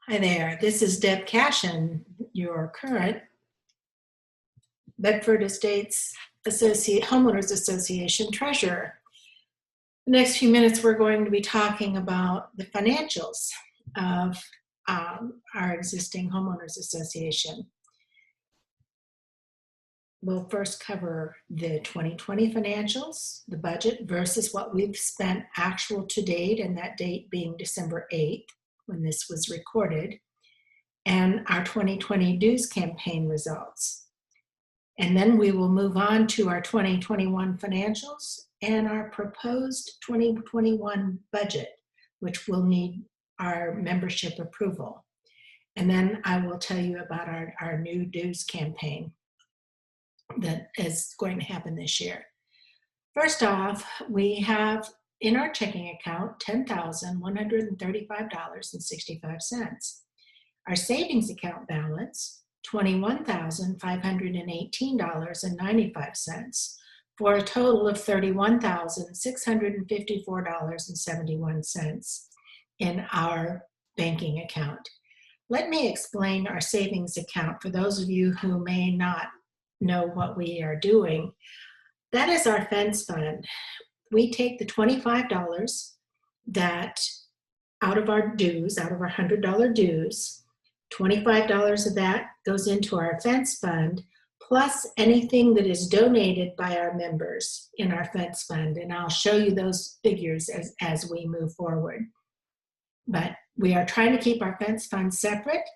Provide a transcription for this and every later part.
Hi there, this is Deb Cashin, your current Bedford Estates Homeowners Association treasurer. The next few minutes we're going to be talking about the financials of our existing homeowners association. We'll first cover the 2020 financials, the budget versus what we've spent actual to date, and that date being December 8th when this was recorded, and our 2020 dues campaign results. And then we will move on to our 2021 financials and our proposed 2021 budget, which will need our membership approval. And then I will tell you about our new dues campaign that is going to happen this year. First off, we have in our checking account $10,135.65. Our savings account balance, $21,518.95, for a total of $31,654.71 in our banking account. Let me explain our savings account for those of you who may not know what we are doing. That is our fence fund. We take the $25 that out of our dues, out of our $100 dues, $25 of that goes into our fence fund, plus anything that is donated by our members in our fence fund. And I'll show you those figures as we move forward. But we are trying to keep our fence fund separate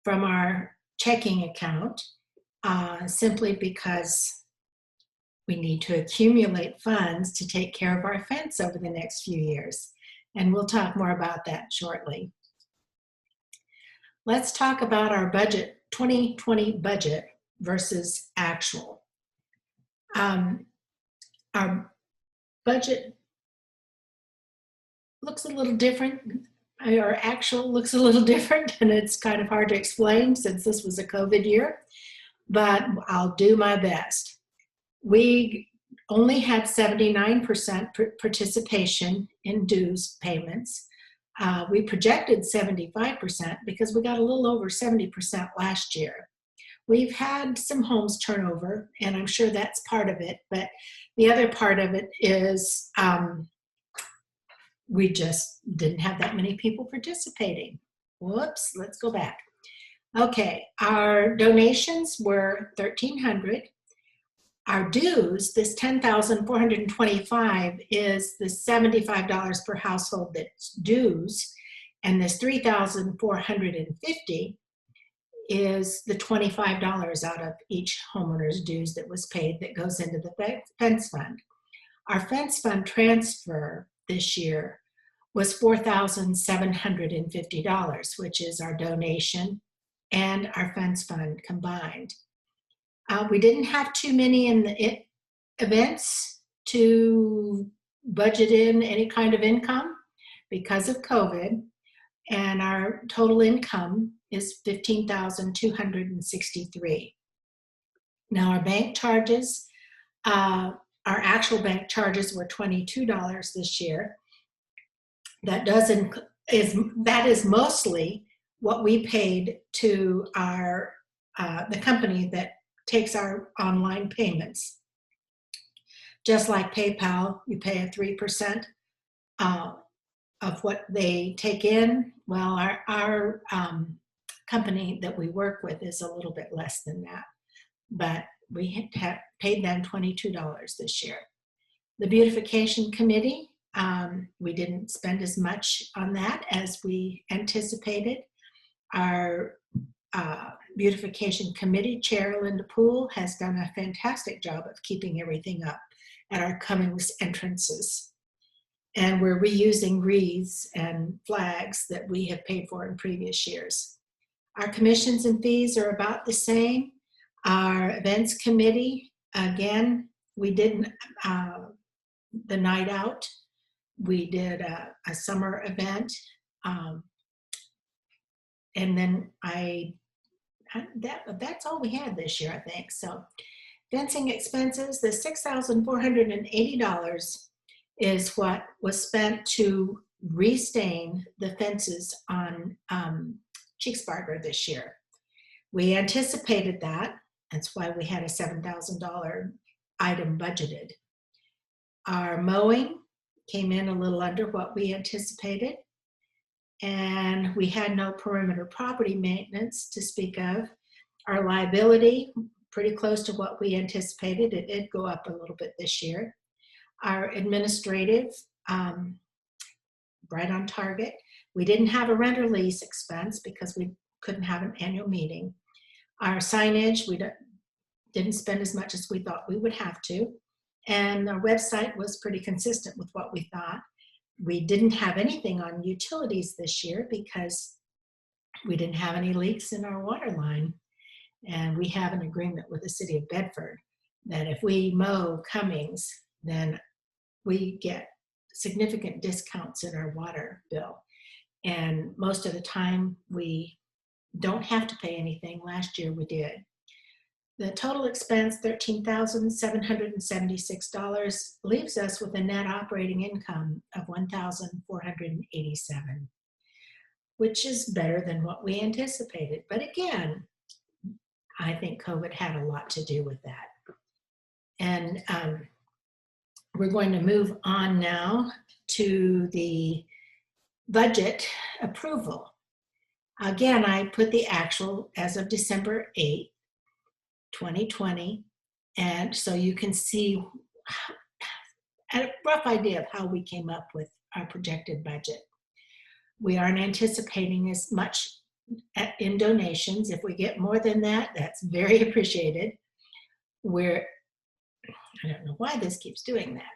from our checking account, simply because we need to accumulate funds to take care of our fence over the next few years. And we'll talk more about that shortly. Let's talk about our budget, 2020 budget versus actual. Our budget looks a little different. Our actual looks a little different, and it's kind of hard to explain since this was a COVID year, but I'll do my best. We only had 79% participation in dues payments. We projected 75% because we got a little over 70% last year. We've had some homes turnover, and I'm sure that's part of it, but the other part of it is we just didn't have that many people participating. Whoops, let's go back. Okay, our donations were $1,300. Our dues, this $10,425, is the $75 per household that's dues, and this $3,450 is the $25 out of each homeowner's dues that was paid that goes into the fence fund. Our fence fund transfer this year was $4,750, which is our donation and our fence fund combined. We didn't have too many in the events to budget in any kind of income because of COVID, and our total income is $15,263. Now our bank charges, our actual bank charges were $22 this year. That is mostly what we paid to our the company that takes our online payments. Just like PayPal, you pay a 3% of what they take in. Well, our company that we work with is a little bit less than that, but we have paid them $22 this year. The beautification committee, we didn't spend as much on that as we anticipated. Our beautification committee chair, Linda Poole, has done a fantastic job of keeping everything up at our Cummings entrances. And we're reusing wreaths and flags that we have paid for in previous years. Our commissions and fees are about the same. Our events committee, again, we did the night out. We did a summer event. And then that's all we had this year, I think. So fencing expenses, the $6,480 is what was spent to restain the fences on Cheeksburger this year. We anticipated that. That's why we had a $7,000 item budgeted. Our mowing came in a little under what we anticipated, and we had no perimeter property maintenance to speak of. Our liability, pretty close to what we anticipated. It did go up a little bit this year. Our administrative, right on target. We didn't have a rent or lease expense because we couldn't have an annual meeting. Our signage, we didn't spend as much as we thought we would have to. And our website was pretty consistent with what we thought. We didn't have anything on utilities this year because we didn't have any leaks in our water line. And we have an agreement with the city of Bedford that if we mow Cummings, then we get significant discounts in our water bill. And most of the time we don't have to pay anything. Last year we did. The total expense, $13,776, leaves us with a net operating income of $1,487, which is better than what we anticipated. But again, I think COVID had a lot to do with that. And we're going to move on now to the budget approval. Again, I put the actual as of December 8th, 2020, and so you can see a rough idea of how we came up with our projected budget. We aren't anticipating as much in donations. If we get more than that, that's very appreciated. I don't know why this keeps doing that.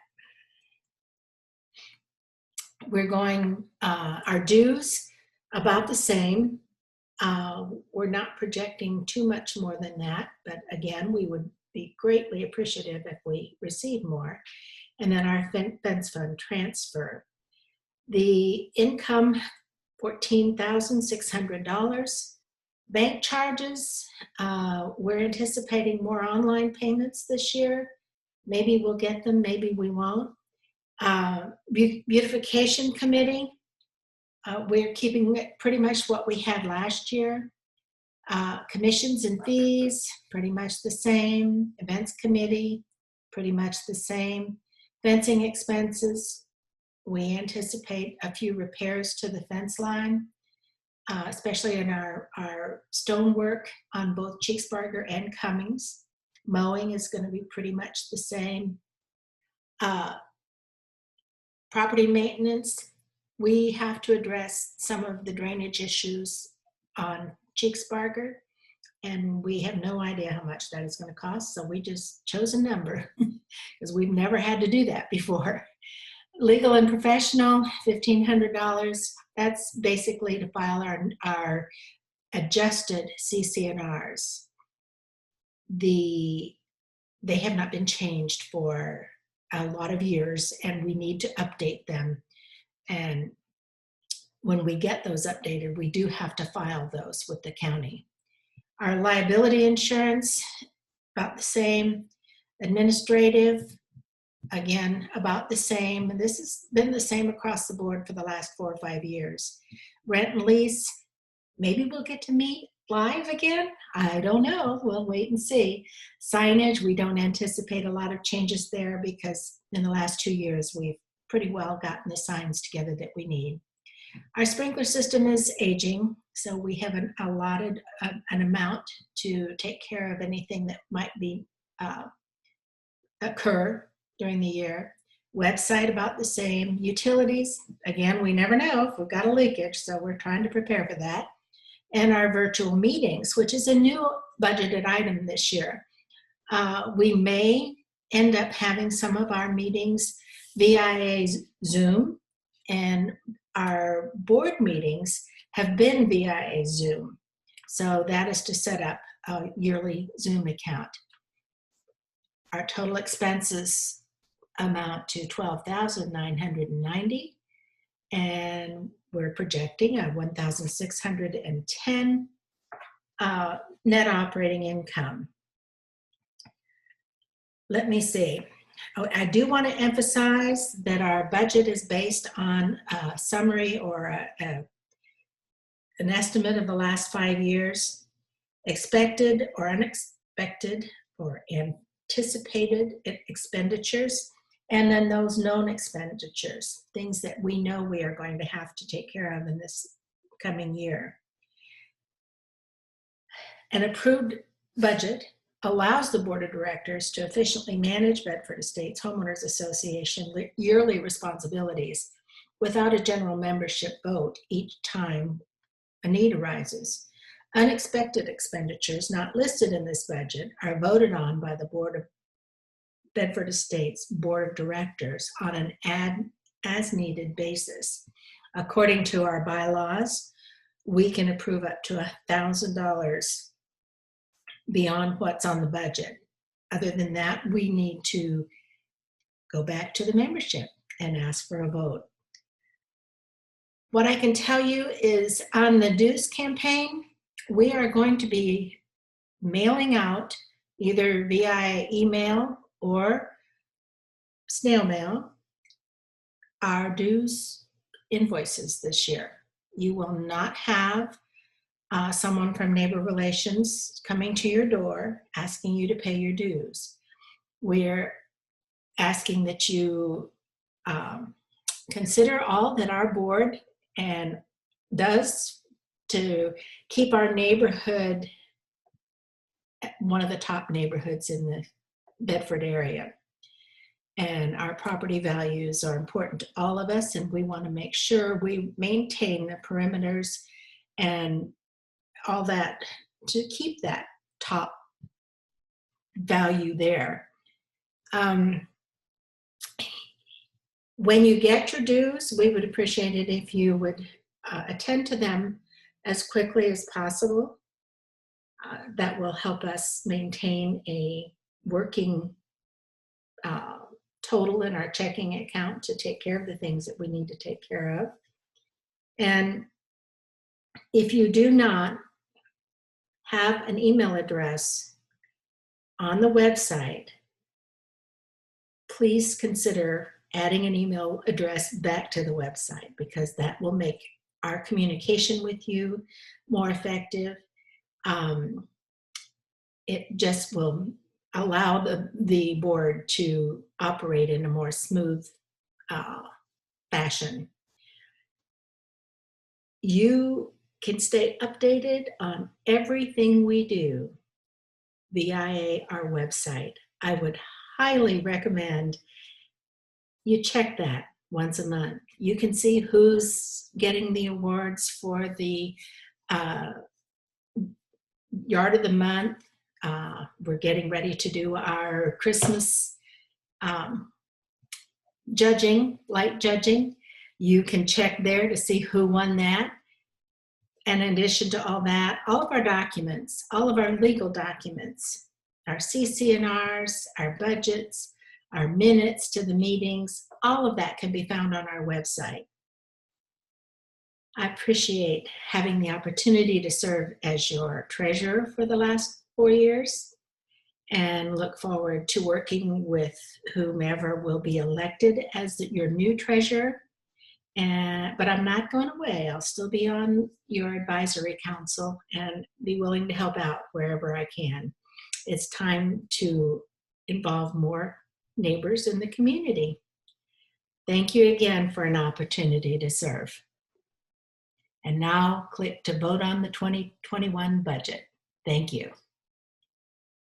We're going, our dues, about the same. We're not projecting too much more than that, but again, we would be greatly appreciative if we receive more. And then our fence fund transfer. The income, $14,600. Bank charges, we're anticipating more online payments this year. Maybe we'll get them, maybe we won't. Beautification committee, we're keeping it pretty much what we had last year. Commissions and fees, pretty much the same. Events committee, pretty much the same. Fencing expenses, we anticipate a few repairs to the fence line, especially in our stonework on both Cheeksburger and Cummings. Mowing is going to be pretty much the same. Property maintenance, we have to address some of the drainage issues on Cheeksburger, and we have no idea how much that is going to cost, so we just chose a number because we've never had to do that before. Legal and professional, $1,500. That's basically to file our adjusted CC&Rs. They have not been changed for a lot of years, and we need to update them. And when we get those updated, we do have to file those with the county. Our liability insurance, about the same. Administrative, again, about the same. And this has been the same across the board for the last 4 or 5 years. Rent and lease, maybe we'll get to meet live again. I don't know. We'll wait and see. Signage, we don't anticipate a lot of changes there because in the last 2 years, we've pretty well gotten the signs together that we need. Our sprinkler system is aging, so we have allotted an amount to take care of anything that might be occur during the year. Website about the same. Utilities, again, we never know if we've got a leakage, so we're trying to prepare for that. And our virtual meetings, which is a new budgeted item this year. We may end up having some of our meetings via Zoom, and our board meetings have been via Zoom. So that is to set up a yearly Zoom account. Our total expenses amount to $12,990, and we're projecting a $1,610 net operating income. Let me see. I do want to emphasize that our budget is based on a summary or an estimate of the last 5 years, expected or unexpected or anticipated expenditures, and then those known expenditures, things that we know we are going to have to take care of in this coming year. An approved budget allows the Board of Directors to efficiently manage Bedford Estates Homeowners Association yearly responsibilities without a general membership vote each time a need arises. Unexpected expenditures not listed in this budget are voted on by the Board of Bedford Estates Board of Directors on an as-needed basis. According to our bylaws, we can approve up to $1,000 beyond what's on the budget. Other than that, we need to go back to the membership and ask for a vote. What I can tell you is on the dues campaign, we are going to be mailing out either via email or snail mail our dues invoices this year. You will not have someone from Neighbor Relations coming to your door asking you to pay your dues. We're asking that you consider all that our board and does to keep our neighborhood one of the top neighborhoods in the Bedford area. And our property values are important to all of us, and we want to make sure we maintain the perimeters and all that to keep that top value there. When you get your dues, we would appreciate it if you would attend to them as quickly as possible. That will help us maintain a working total in our checking account to take care of the things that we need to take care of. And if you do not have an email address on the website, please consider adding an email address back to the website, because that will make our communication with you more effective. It just will allow the board to operate in a more smooth fashion. You can stay updated on everything we do via our website. I would highly recommend you check that once a month. You can see who's getting the awards for the Yard of the Month. We're getting ready to do our Christmas judging, light judging. You can check there to see who won that. And in addition to all that, all of our documents, all of our legal documents, our CC&Rs, our budgets, our minutes to the meetings, all of that can be found on our website. I appreciate having the opportunity to serve as your treasurer for the last 4 years, and look forward to working with whomever will be elected as your new treasurer. But I'm not going away. I'll still be on your advisory council and be willing to help out wherever I can. It's time to involve more neighbors in the community. Thank you again for an opportunity to serve. And now click to vote on the 2021 budget. Thank you.